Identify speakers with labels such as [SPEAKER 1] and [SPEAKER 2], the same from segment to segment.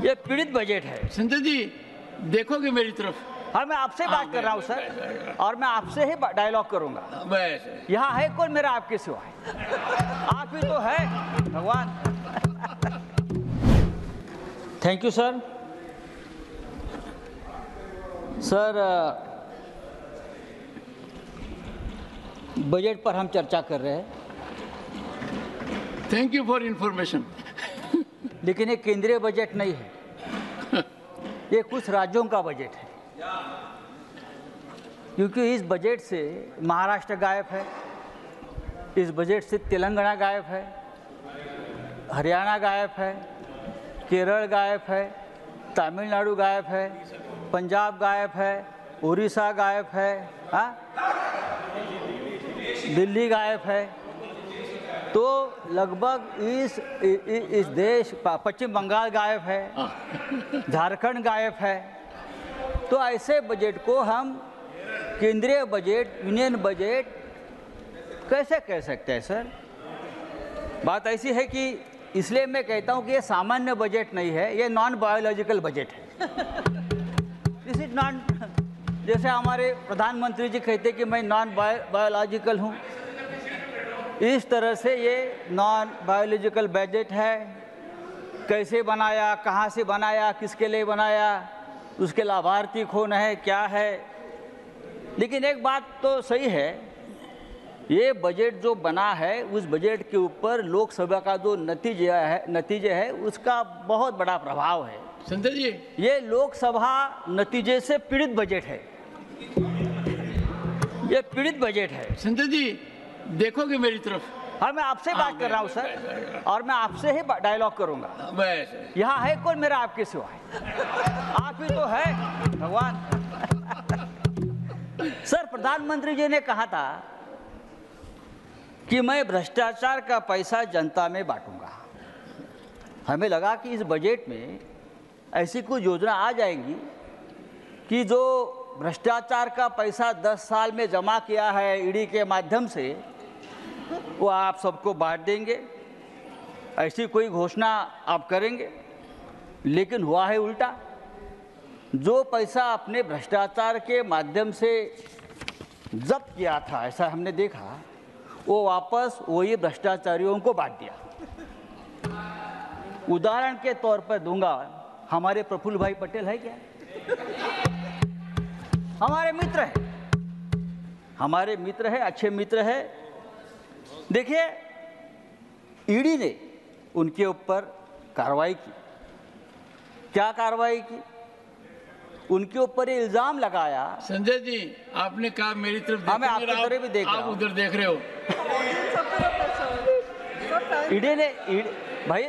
[SPEAKER 1] ये पीड़ित बजट है।
[SPEAKER 2] संजय जी देखोगे मेरी तरफ?
[SPEAKER 1] हाँ, मैं आपसे बात कर रहा हूँ सर, और मैं आपसे ही डायलॉग करूंगा।
[SPEAKER 2] बस
[SPEAKER 1] यहाँ है कौन मेरा आपके सिवा है? आप ही तो है भगवान। Thank you sir. Sir, budget पर हम चर्चा कर रहे हैं,
[SPEAKER 2] थैंक यू फॉर इंफॉर्मेशन।
[SPEAKER 1] लेकिन ये केंद्रीय बजट नहीं है, ये कुछ राज्यों का बजट है। क्योंकि इस बजट से महाराष्ट्र गायब है, इस बजट से तेलंगाना गायब है, हरियाणा गायब है, केरल गायब है, तमिलनाडु गायब है, पंजाब गायब है, उड़ीसा गायब है, हाँ, दिल्ली गायब है। तो लगभग इस देश, पश्चिम बंगाल गायब है, झारखंड गायब है। तो ऐसे बजट को हम केंद्रीय बजट, यूनियन बजट कैसे कह सकते हैं सर? बात ऐसी है कि इसलिए मैं कहता हूं कि ये सामान्य बजट नहीं है, ये नॉन बायोलॉजिकल बजट है। दिस इज नॉन, जैसे हमारे प्रधानमंत्री जी कहते कि मैं नॉन बायोलॉजिकल हूँ, इस तरह से ये नॉन बायोलॉजिकल बजट है। कैसे बनाया, कहाँ से बनाया, किसके लिए बनाया, उसके लाभार्थी कौन है, क्या है। लेकिन एक बात तो सही है, ये बजट जो बना है उस बजट के ऊपर लोकसभा का जो नतीजे है उसका बहुत बड़ा प्रभाव है।
[SPEAKER 2] संजय जी
[SPEAKER 1] ये लोकसभा नतीजे से पीड़ित बजट है, ये पीड़ित बजट है।
[SPEAKER 2] संजय जी देखोगे मेरी तरफ?
[SPEAKER 1] हाँ, मैं आपसे बात कर रहा हूँ सर, और मैं आपसे ही डायलॉग करूंगा।
[SPEAKER 2] बस
[SPEAKER 1] यहाँ है कौन मेरा आपके सिवा है? आप ही तो है भगवान। सर, प्रधानमंत्री जी ने कहा था कि मैं भ्रष्टाचार का पैसा जनता में बांटूंगा। हमें लगा कि इस बजट में ऐसी कोई योजना आ जाएगी कि जो भ्रष्टाचार का पैसा 10 साल में जमा किया है ईडी के माध्यम से, वो आप सबको बांट देंगे, ऐसी कोई घोषणा आप करेंगे। लेकिन हुआ है उल्टा। जो पैसा अपने भ्रष्टाचार के माध्यम से जब्त किया था, ऐसा हमने देखा, वो वापस वही भ्रष्टाचारियों को बांट दिया। उदाहरण के तौर पर दूंगा, हमारे प्रफुल्ल भाई पटेल है क्या? हमारे मित्र है, हमारे मित्र है, अच्छे मित्र है। देखिए, ईडी ने उनके ऊपर कार्रवाई की। क्या कार्रवाई की? उनके ऊपर ये इल्जाम लगाया।
[SPEAKER 2] संजय जी आपने कहा मेरी तरफ,
[SPEAKER 1] हाँ, मैं आपकी तरफ भी देख रहा हूं।
[SPEAKER 2] आप उधर देख रहे हो।
[SPEAKER 1] ईडी ने, भाई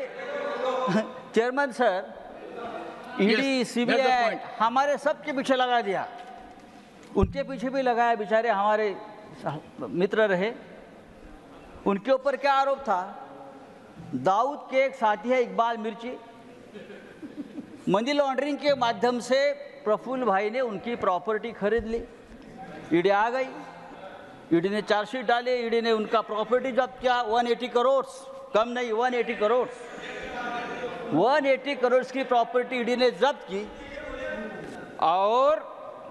[SPEAKER 1] चेयरमैन सर, ईडी, सीबीआई हमारे सबके पीछे लगा दिया, उनके पीछे भी लगाया। बेचारे हमारे मित्र रहे। उनके ऊपर क्या आरोप था? दाऊद के एक साथी है इकबाल मिर्ची, मनी लॉन्ड्रिंग के माध्यम से प्रफुल्ल भाई ने उनकी प्रॉपर्टी खरीद ली। ईडी आ गई, ईडी ने चार्जशीट डाले, ईडी ने उनका प्रॉपर्टी जब्त किया। 180 करोड़, कम नहीं, 180 करोड़, 180 करोड़ की प्रॉपर्टी ईडी ने जब्त की। और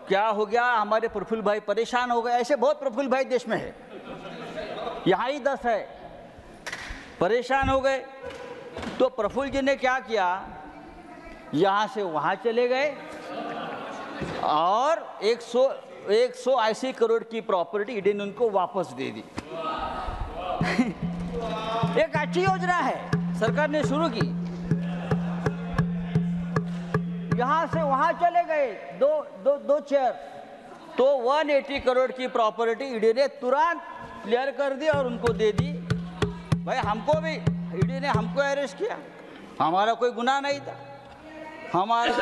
[SPEAKER 1] क्या हो गया, हमारे प्रफुल्ल भाई परेशान हो गए। ऐसे बहुत प्रफुल्ल भाई देश में है, यहाँ ही 10 है, परेशान हो गए। तो प्रफुल्ल जी ने क्या किया, यहाँ से वहाँ चले गए और 180 करोड़ की प्रॉपर्टी ईडी ने उनको वापस दे दी। एक अच्छी योजना है, सरकार ने शुरू की। यहाँ से वहाँ चले गए, दो चेयर, तो 180 करोड़ की प्रॉपर्टी ईडी ने तुरंत क्लियर कर दी और उनको दे दी। भाई हमको भी ईडी ने हमको अरेस्ट किया, हमारा कोई गुनाह नहीं था। हमारा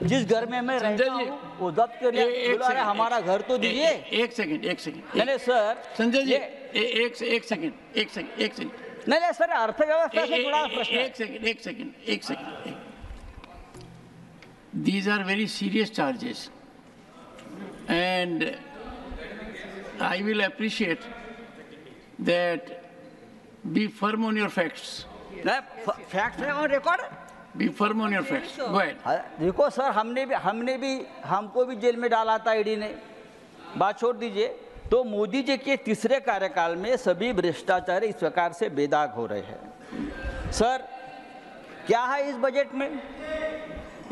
[SPEAKER 1] जिस घर में मैं रहता हूं वो जब्त कर लिया। हमारा घर तो दीजिए।
[SPEAKER 2] एक सेकंड
[SPEAKER 1] नहीं सर,
[SPEAKER 2] संजय जी एक सेकंड
[SPEAKER 1] नहीं सर, अर्थव्यवस्था से जुड़ा प्रश्न।
[SPEAKER 2] एक second These are very serious charges, and I will appreciate that. Be firm on your facts.
[SPEAKER 1] Facts are on record.
[SPEAKER 2] Be firm on your facts. Go ahead.
[SPEAKER 1] देखो sir, हमको भी जेल में डाला था ईडी ने, बात छोड़ दीजिए। तो मोदी जी के तीसरे कार्यकाल में सभी भ्रष्टाचार इस प्रकार से बेदाग हो रहे हैं। सर, क्या है इस बजट में?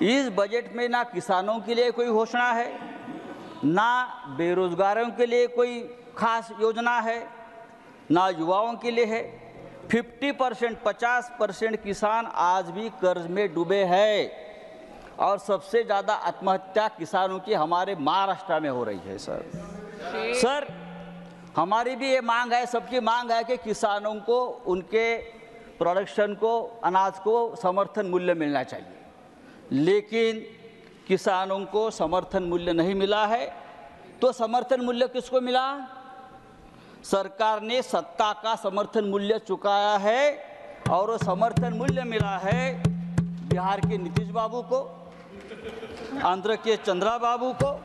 [SPEAKER 1] इस बजट में ना किसानों के लिए कोई घोषणा है, ना बेरोजगारों के लिए कोई खास योजना है, ना युवाओं के लिए है। 50%, 50% किसान आज भी कर्ज में डूबे हैं और सबसे ज़्यादा आत्महत्या किसानों की हमारे महाराष्ट्र में हो रही है। सर, हमारी भी ये मांग है, सबकी मांग है कि किसानों को उनके प्रोडक्शन को, अनाज को समर्थन मूल्य मिलना चाहिए, लेकिन किसानों को समर्थन मूल्य नहीं मिला है। तो समर्थन मूल्य किसको मिला? सरकार ने सत्ता का समर्थन मूल्य चुकाया है और वो समर्थन मूल्य मिला है बिहार के नीतीश बाबू को, आंध्र के चंद्रा बाबू को।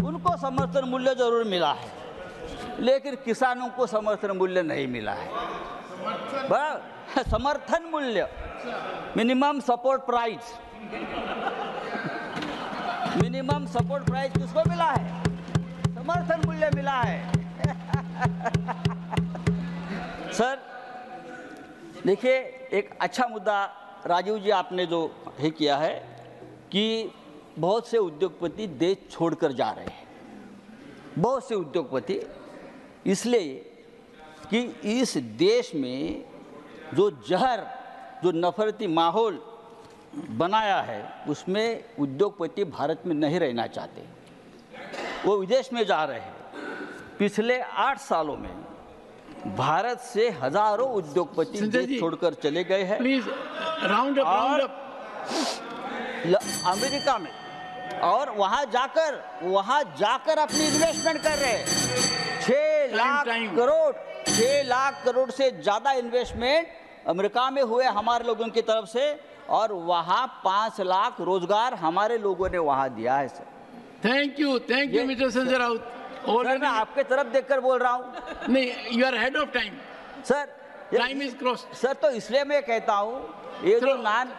[SPEAKER 1] उनको समर्थन मूल्य जरूर मिला है, लेकिन किसानों को समर्थन मूल्य नहीं मिला है। बड़ा समर्थन मूल्य, minimum support price, minimum support price किसको मिला है? समर्थन मूल्य मिला है। सर देखिए, एक अच्छा मुद्दा राजीव जी आपने जो है किया है कि बहुत से उद्योगपति देश छोड़कर जा रहे हैं। बहुत से उद्योगपति इसलिए कि इस देश में जो जहर, जो नफरती माहौल बनाया है, उसमें उद्योगपति भारत में नहीं रहना चाहते, वो विदेश में जा रहे हैं। पिछले 8 सालों में भारत से हजारों उद्योगपति देश छोड़कर चले गए हैं।
[SPEAKER 2] प्लीज राउंड अप
[SPEAKER 1] अमेरिका में, और वहां जाकर अपनी इन्वेस्टमेंट कर रहे हैं। 6 लाख करोड़ से ज्यादा इन्वेस्टमेंट अमेरिका में हुए हमारे लोगों की तरफ से, और वहां 5 लाख रोजगार हमारे लोगों ने वहां दिया है। Sir
[SPEAKER 2] thank you mister Sanjay Raut.
[SPEAKER 1] Sir, मैं आपके तरफ देखकर बोल रहा हूँ।
[SPEAKER 2] नहीं, you are head of time
[SPEAKER 1] sir,
[SPEAKER 2] time is cross.
[SPEAKER 1] Sir, तो इसलिए मैं कहता हूँ ये जो नॉन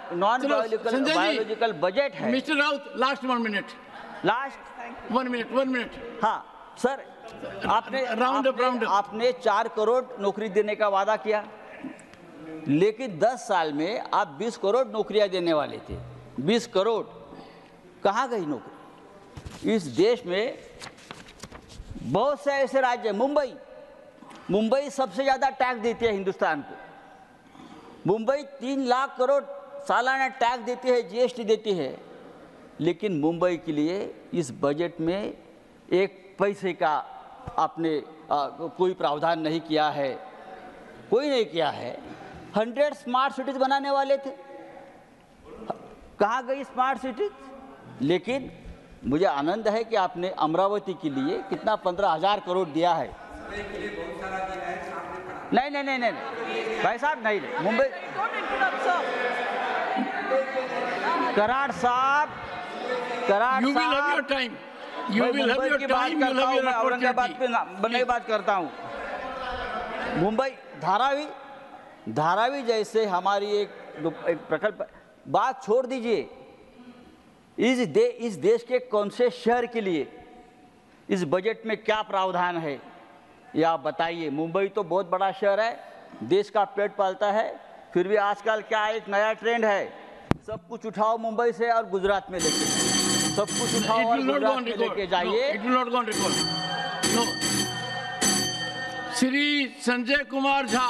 [SPEAKER 1] बायोलॉजिकल बजट है।
[SPEAKER 2] Mister Raut, last 1 minute.
[SPEAKER 1] Last
[SPEAKER 2] 1 minute.
[SPEAKER 1] हाँ सर,
[SPEAKER 2] राउंड
[SPEAKER 1] आपने 4 करोड़ नौकरी देने का वादा किया, लेकिन 10 साल में आप 20 करोड़ नौकरियां देने वाले थे। 20 करोड़ कहाँ गई नौकरी? इस देश में बहुत से ऐसे राज्य, मुंबई सबसे ज़्यादा टैक्स देती है हिंदुस्तान को। मुंबई 3 लाख करोड़ सालाना टैक्स देती है, जीएसटी देती है, लेकिन मुंबई के लिए इस बजट में एक पैसे का आपने कोई प्रावधान नहीं किया है, कोई नहीं किया है। 100 स्मार्ट सिटीज बनाने वाले थे, कहाँ गई स्मार्ट सिटीज? लेकिन मुझे आनंद है कि आपने अमरावती के लिए कितना 15,000 करोड़ दिया है। नहीं भाई साहब, नहीं मुंबई, कराड़ साहब,
[SPEAKER 2] You will have your time. You will have your time. You will have your
[SPEAKER 1] Aurangabad पे बनने की बात करता हूँ। मुंबई, धारावी जैसे हमारी एक प्रकल्प, बात छोड़ दीजिए। इस देश के कौन से शहर के लिए इस बजट में क्या प्रावधान है, ये आप बताइए। मुंबई तो बहुत बड़ा शहर है, देश का पेट पालता है, फिर भी आजकल क्या एक नया ट्रेंड है, सब कुछ उठाओ मुंबई से और गुजरात में लेके, सब कुछ उठाओ और गुजरात में लेके जाइए।
[SPEAKER 2] It will not go on record. No, Shri Sanjay Kumar Jha.